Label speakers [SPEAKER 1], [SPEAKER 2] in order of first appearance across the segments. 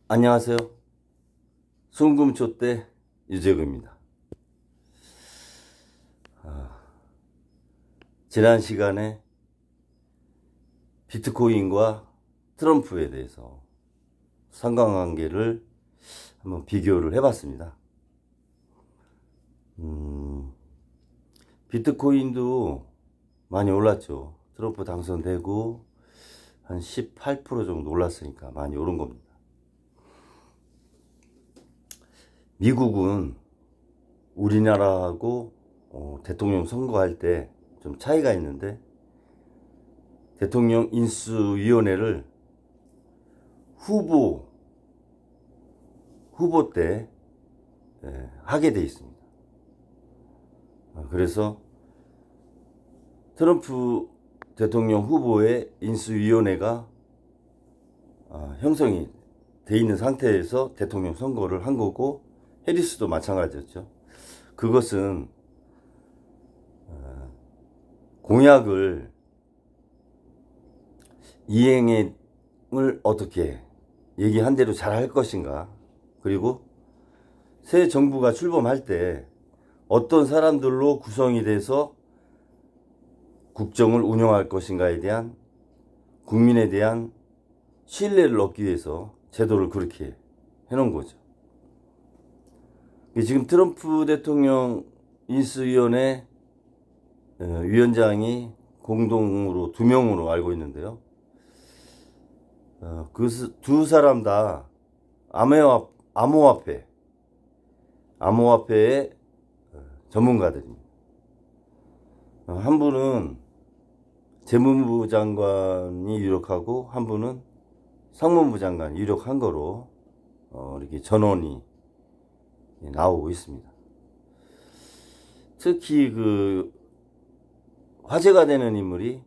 [SPEAKER 1] 안녕하세요. 송금초대 유재구입니다. 지난 시간에 비트코인과 트럼프에 대해서 상관관계를 한번 비교를 해봤습니다. 비트코인도 많이 올랐죠. 트럼프 당선되고 한 18% 정도 올랐으니까 많이 오른 겁니다. 미국은 우리나라하고 대통령 선거할 때 좀 차이가 있는데, 대통령 인수위원회를 후보 때 하게 돼 있습니다. 그래서 트럼프 대통령 후보의 인수위원회가 형성이 돼 있는 상태에서 대통령 선거를 한 거고, 해리스도 마찬가지였죠. 그것은 공약을 이행을 어떻게 얘기한 대로 잘 할 것인가, 그리고 새 정부가 출범할 때 어떤 사람들로 구성이 돼서 국정을 운영할 것인가에 대한, 국민에 대한 신뢰를 얻기 위해서 제도를 그렇게 해놓은 거죠. 지금 트럼프 대통령 인수위원회 위원장이 공동으로 2명으로 알고 있는데요. 그 두 사람 다 암호화폐의 전문가들입니다. 한 분은 재무부 장관이 유력하고, 한 분은 상무부 장관이 유력한 거로 이렇게 전원이 나오고 있습니다. 특히 화제가 되는 인물이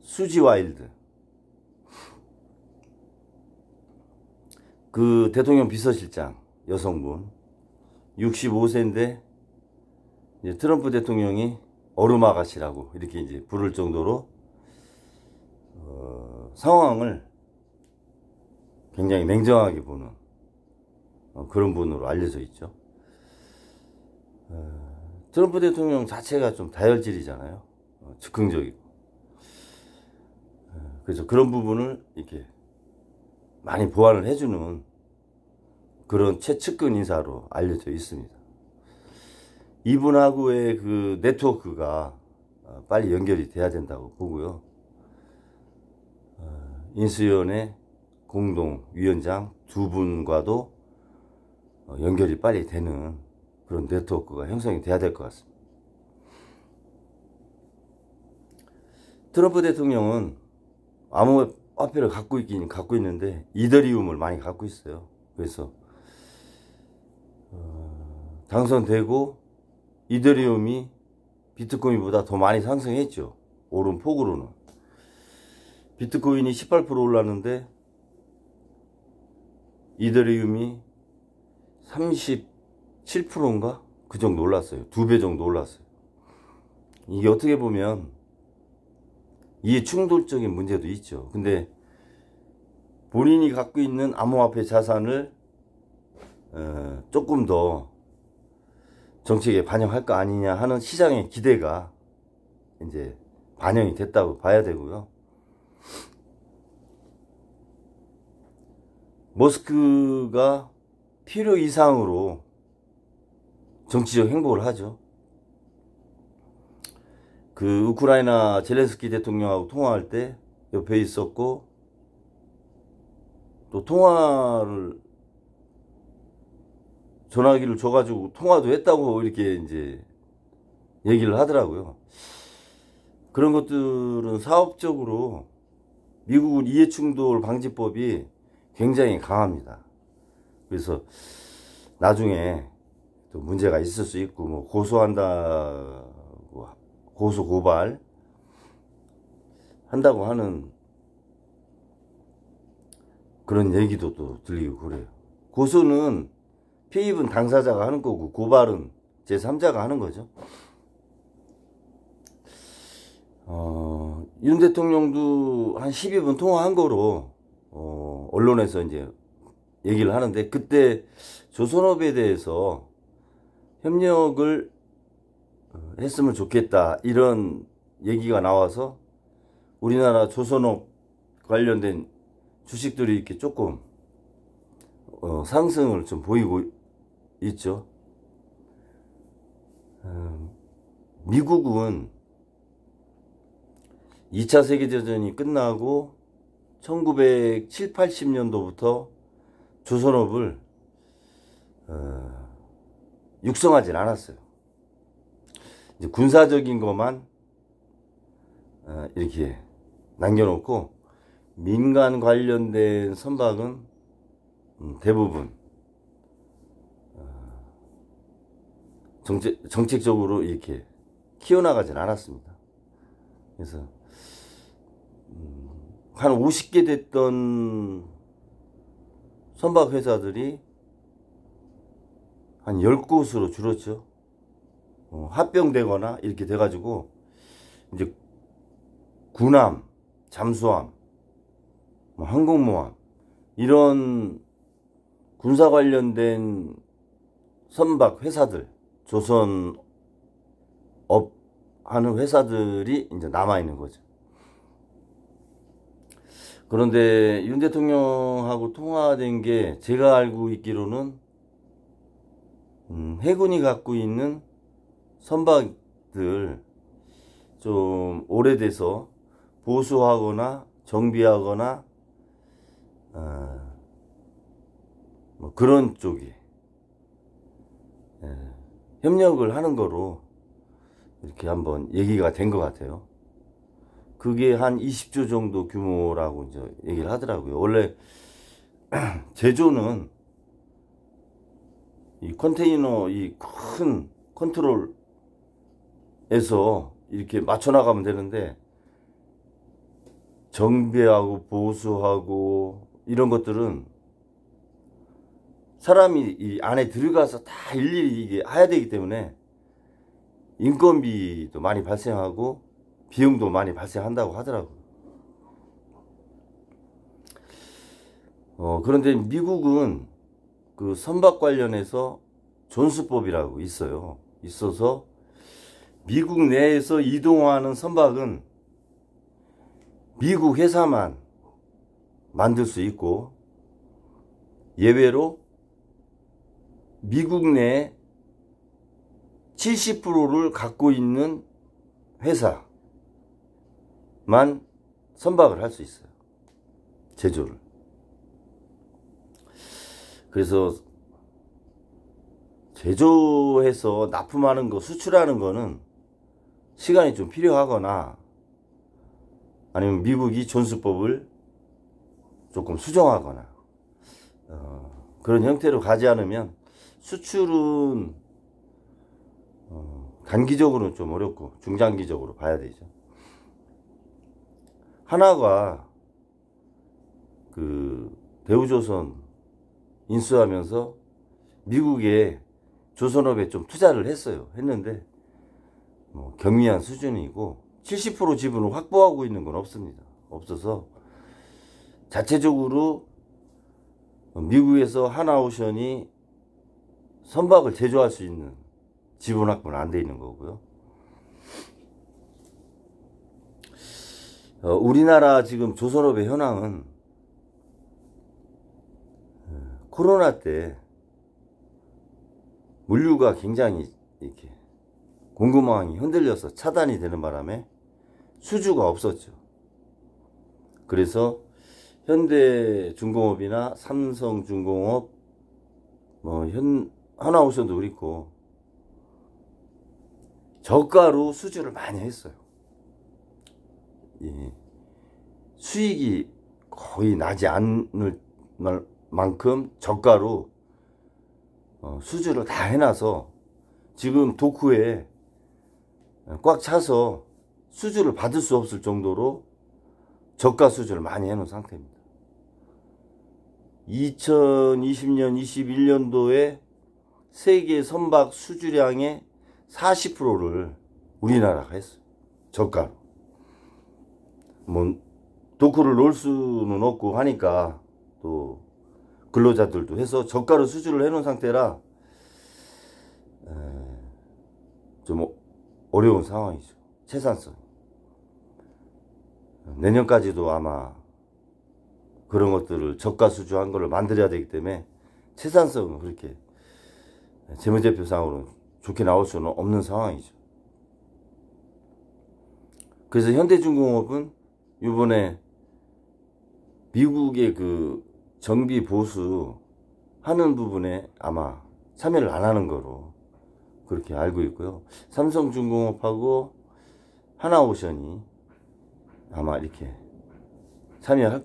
[SPEAKER 1] 수지 와일드, 대통령 비서실장 여성분, 65세인데 트럼프 대통령이 얼음아가씨라고 이렇게 이제 부를 정도로 상황을 굉장히 냉정하게 보는 그런 분으로 알려져 있죠. 트럼프 대통령 자체가 좀 다혈질이잖아요. 즉흥적이고. 그래서 그런 부분을 이렇게 많이 보완을 해주는 그런 최측근 인사로 알려져 있습니다. 이분하고의 그 네트워크가 빨리 연결이 돼야 된다고 보고요. 인수위원회 공동위원장 두 분과도 연결이 빨리 되는 그런 네트워크가 형성이 돼야 될 것 같습니다. 트럼프 대통령은 암호화폐를 갖고 있는데 이더리움을 많이 갖고 있어요. 그래서 당선되고 이더리움이 비트코인보다 더 많이 상승했죠. 오른 폭으로는. 비트코인이 18% 올랐는데 이더리움이 37%인가? 그 정도 올랐어요. 2배 정도 올랐어요. 이게 어떻게 보면 이해 충돌적인 문제도 있죠. 근데 본인이 갖고 있는 암호화폐 자산을 조금 더 정책에 반영할 거 아니냐 하는 시장의 기대가 이제 반영이 됐다고 봐야 되고요. 머스크가 필요 이상으로 정치적 행보를 하죠. 우크라이나 젤렌스키 대통령하고 통화할 때 옆에 있었고, 또 전화기를 줘가지고 통화도 했다고 이렇게 이제 얘기를 하더라고요. 그런 것들은 사업적으로 미국은 이해충돌 방지법이 굉장히 강합니다. 그래서 나중에 또 문제가 있을 수 있고, 뭐 고소 고발 한다고 하는 그런 얘기도 또 들리고 그래요. 고소는 피입은 당사자가 하는 거고, 고발은 제3자가 하는 거죠. 윤 대통령도 한 12분 통화한 거로 언론에서 이제 얘기를 하는데, 그때 조선업에 대해서 협력을 했으면 좋겠다 이런 얘기가 나와서 우리나라 조선업 관련된 주식들이 이렇게 조금 상승을 좀 보이고 있죠. 미국은 2차 세계대전이 끝나고 1970, 80년도부터 조선업을 육성하진 않았어요. 이제 군사적인 것만 이렇게 남겨놓고 민간 관련된 선박은 대부분 정책적으로 이렇게 키워나가진 않았습니다. 그래서 한 50개 됐던 선박 회사들이 한 10곳으로 줄었죠. 합병되거나 이렇게 돼가지고 이제 군함, 잠수함, 항공모함 이런 군사 관련된 선박 회사들, 조선업 하는 회사들이 이제 남아 있는 거죠. 그런데 윤 대통령하고 통화된 게 제가 알고 있기로는 해군이 갖고 있는 선박들 좀 오래돼서 보수하거나 정비하거나 뭐 그런 쪽이 협력을 하는 거로 이렇게 한번 얘기가 된 것 같아요. 그게 한 20조 정도 규모라고 이제 얘기를 하더라고요. 원래 제조는 이 컨테이너 이 큰 컨트롤에서 이렇게 맞춰 나가면 되는데 정비하고 보수하고 이런 것들은 사람이 이 안에 들어가서 다 일일이 이게 해야 되기 때문에 인건비도 많이 발생하고 비용도 많이 발생한다고 하더라고요. 그런데 미국은 그 선박 관련해서 존스법이라고 있어요. 있어서 미국 내에서 이동하는 선박은 미국 회사만 만들 수 있고 예외로 미국 내 70%를 갖고 있는 회사만 선박을 할 수 있어요. 제조를. 그래서 제조해서 납품하는 거, 수출하는 거는 시간이 좀 필요하거나 아니면 미국이 존스법을 조금 수정하거나 그런 형태로 가지 않으면 수출은 단기적으로는 좀 어렵고 중장기적으로 봐야 되죠. 하나가 그 대우조선 인수하면서 미국에 조선업에 좀 투자를 했는데 뭐 경미한 수준이고 70% 지분을 확보하고 있는 건 없습니다. 없어서 자체적으로 미국에서 하나오션이 선박을 제조할 수 있는 지분 확보는 안 돼 있는 거고요. 우리나라 지금 조선업의 현황은 코로나 때 물류가 굉장히 이렇게 공급망이 흔들려서 차단이 되는 바람에 수주가 없었죠. 그래서 현대중공업이나 삼성중공업, 하나오션도 그렇고 저가로 수주를 많이 했어요. 수익이 거의 나지 않을 만큼 저가로 수주를 다 해놔서 지금 도쿠에 꽉 차서 수주를 받을 수 없을 정도로 저가 수주를 많이 해놓은 상태입니다. 2020년, 21년도에 세계 선박 수주량의 40%를 우리나라가 했어요. 저가로. 뭐 도쿠를 놓을 수는 없고 하니까 또 근로자들도 해서 저가로 수주를 해놓은 상태라 좀 어려운 상황이죠. 채산성. 내년까지도 아마 그런 것들을 저가 수주한 거를 만들어야 되기 때문에 채산성은 그렇게 재무제표상으로 좋게 나올 수는 없는 상황이죠. 그래서 현대중공업은 이번에 미국의 그 정비 보수 하는 부분에 아마 참여를 안 하는 거로 그렇게 알고 있고요. 삼성중공업하고 하나오션이 아마 이렇게 참여할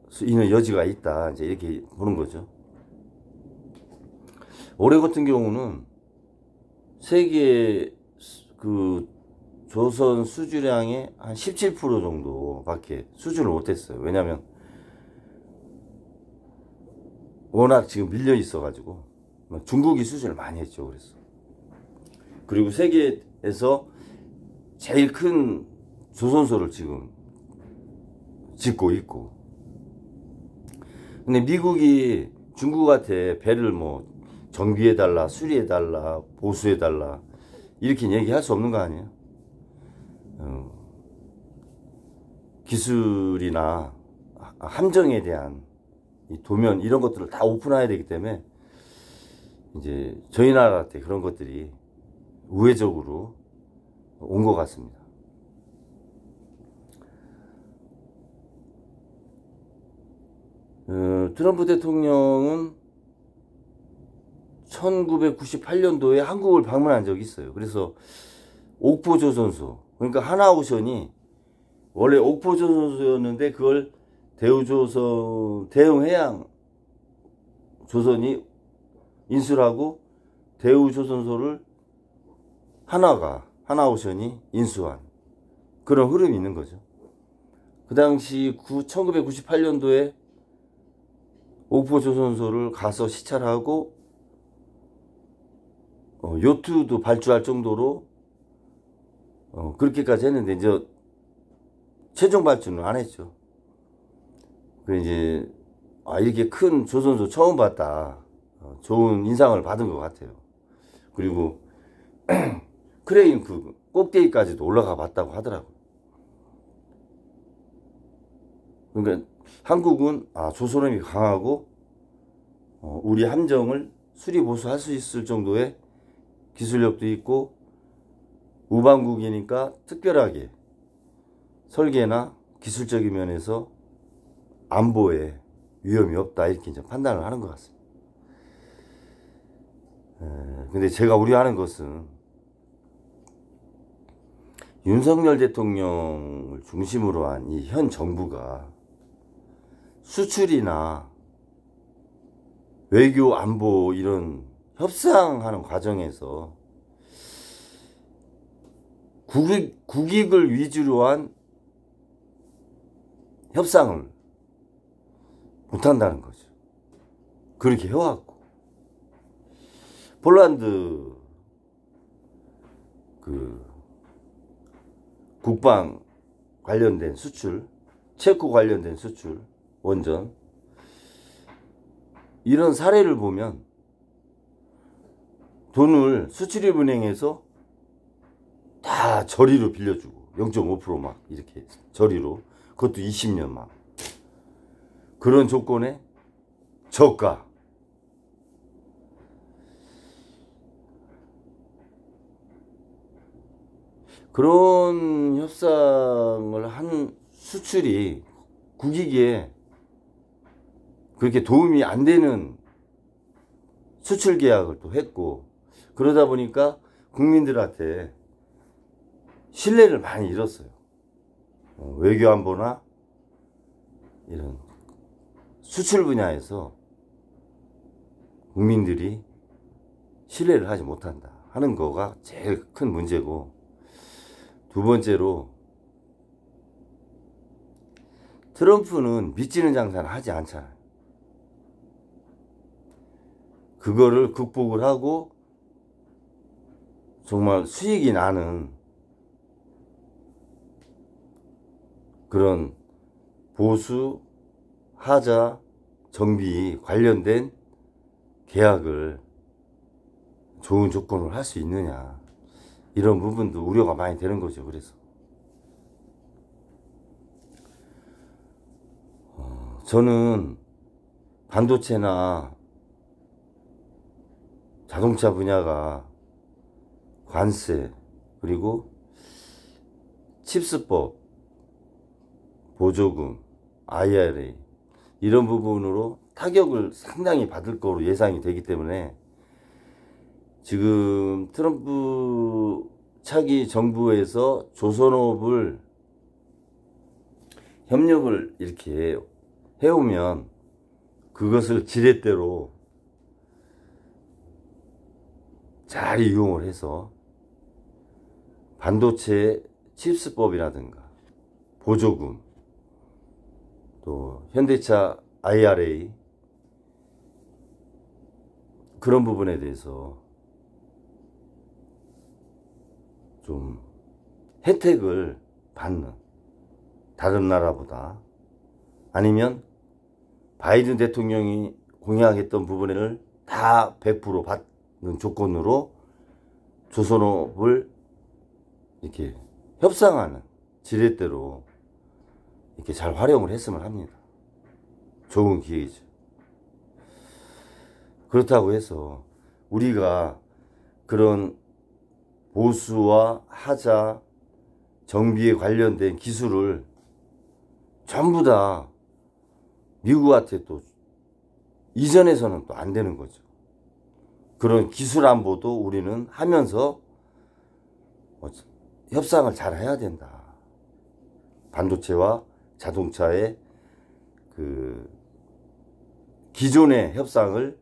[SPEAKER 1] 수 있는 여지가 있다, 이제 이렇게 보는 거죠. 올해 같은 경우는 세계 그 조선 수주량의 한 17% 정도밖에 수주를 못했어요. 왜냐면 워낙 지금 밀려 있어 가지고 중국이 수주를 많이 했죠. 그래서 그리고 세계에서 제일 큰 조선소를 지금 짓고 있고, 근데 미국이 중국한테 배를 뭐 정비해달라, 수리해달라, 보수해달라 이렇게 얘기할 수 없는 거 아니에요. 기술이나 함정에 대한 이 도면 이런 것들을 다 오픈해야 되기 때문에 이제 저희 나라한테 그런 것들이 우회적으로 온 것 같습니다. 트럼프 대통령은 1998년도에 한국을 방문한 적이 있어요. 그래서 옥포조선소, 그러니까 하나오션이 원래 옥포조선소였는데 그걸 대우조선, 대흥해양 조선이 인수를 하고 대우조선소를 하나오션이 인수한 그런 흐름이 있는 거죠. 그 당시 1998년도에 옥포조선소를 가서 시찰하고 요트도 발주할 정도로 그렇게까지 했는데 이제 최종 발주는 안 했죠. 그 이제 이렇게 큰 조선소 처음 봤다, 좋은 인상을 받은 것 같아요. 그리고 크레인 그 꼭대기까지도 올라가 봤다고 하더라고요. 그러니까 한국은 조선업이 강하고 우리 함정을 수리 보수할 수 있을 정도의 기술력도 있고 우방국이니까 특별하게 설계나 기술적인 면에서 안보에 위험이 없다, 이렇게 이제 판단을 하는 것 같습니다. 근데 제가 우려하는 것은 윤석열 대통령을 중심으로 한 이 현 정부가 수출이나 외교 안보 이런 협상하는 과정에서 국익을 위주로 한 협상을 못한다는 거죠. 그렇게 해왔고, 폴란드 그 국방 관련된 수출, 체코 관련된 수출, 원전 이런 사례를 보면 돈을 수출입은행에서 다 저리로 빌려주고 0.5% 막 이렇게 저리로, 그것도 20년 막 그런 조건에 저가, 그런 협상을 한 수출이 국익에 그렇게 도움이 안 되는 수출 계약을 또 했고, 그러다 보니까 국민들한테 신뢰를 많이 잃었어요. 외교안보나 이런 수출 분야에서 국민들이 신뢰를 하지 못한다 하는 거가 제일 큰 문제고, 두 번째로 트럼프는 믿지는 장사는 하지 않잖아요. 그거를 극복을 하고 정말 수익이 나는 그런 보수, 하자, 정비 관련된 계약을 좋은 조건으로 할 수 있느냐, 이런 부분도 우려가 많이 되는 거죠. 그래서 저는 반도체나 자동차 분야가 관세 그리고 칩스법, 보조금, IRA 이런 부분으로 타격을 상당히 받을 거로 예상이 되기 때문에 지금 트럼프 차기 정부에서 조선업을 협력을 이렇게 해오면 그것을 지렛대로 잘 이용을 해서 반도체 칩스법이라든가 보조금, 또 현대차 IRA 그런 부분에 대해서 좀 혜택을 받는, 다른 나라보다, 아니면 바이든 대통령이 공약했던 부분을 다 100% 받는 조건으로 조선업을 이렇게 협상하는 지렛대로 이렇게 잘 활용을 했으면 합니다. 좋은 기회이죠. 그렇다고 해서 우리가 그런 보수와 하자, 정비에 관련된 기술을 전부 다 미국한테 또 이전해서는 또 안 되는 거죠. 그런 기술 안보도 우리는 하면서 협상을 잘 해야 된다. 반도체와 자동차의 그 기존의 협상을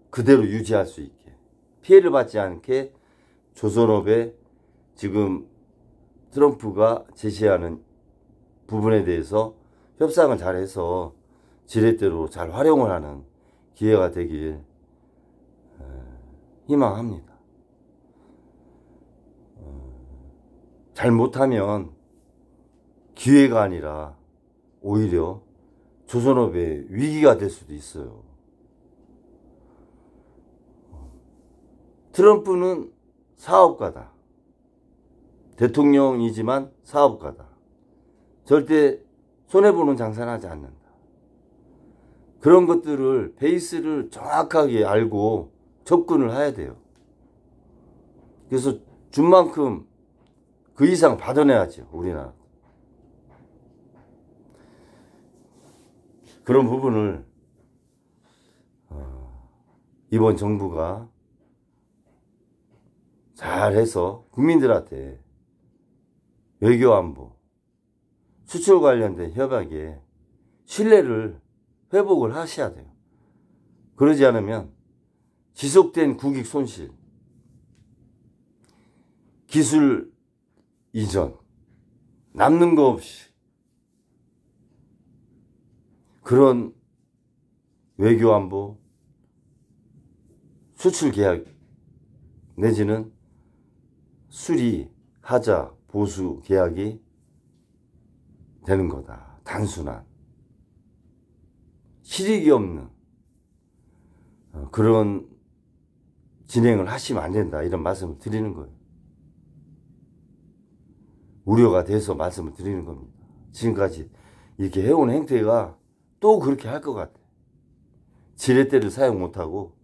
[SPEAKER 1] 그대로 유지할 수 있게, 피해를 받지 않게 조선업의 지금 트럼프가 제시하는 부분에 대해서 협상을 잘해서 지렛대로 잘 활용을 하는 기회가 되길 희망합니다. 잘못하면 기회가 아니라 오히려 조선업의 위기가 될 수도 있어요. 트럼프는 사업가다. 대통령이지만 사업가다. 절대 손해보는 장사는 하지 않는다. 그런 것들을 베이스를 정확하게 알고 접근을 해야 돼요. 그래서 준 만큼 그 이상 받아내야죠, 우리나라. 그런 부분을 이번 정부가 잘해서 국민들한테 외교안보, 수출 관련된 협약에 신뢰를 회복을 하셔야 돼요. 그러지 않으면 지속된 국익 손실, 기술 이전, 남는 거 없이 그런 외교안보, 수출 계약 내지는 수리, 하자, 보수 계약이 되는 거다. 단순한 실익이 없는 그런 진행을 하시면 안 된다, 이런 말씀을 드리는 거예요. 우려가 돼서 말씀을 드리는 겁니다. 지금까지 이렇게 해온 행태가 또 그렇게 할 것 같아. 지렛대를 사용 못하고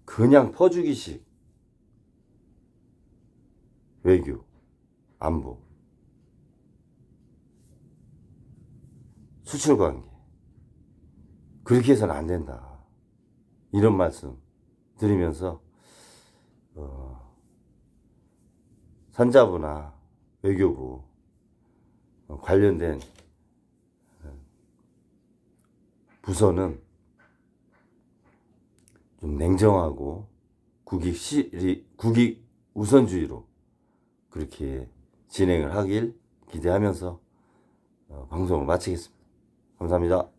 [SPEAKER 1] 그냥 퍼주기식 외교, 안보, 수출관계, 그렇게 해서는 안 된다, 이런 말씀 드리면서 산자부나 외교부 관련된 부서는 좀 냉정하고 국익 우선주의로 그렇게 진행을 하길 기대하면서 방송을 마치겠습니다. 감사합니다.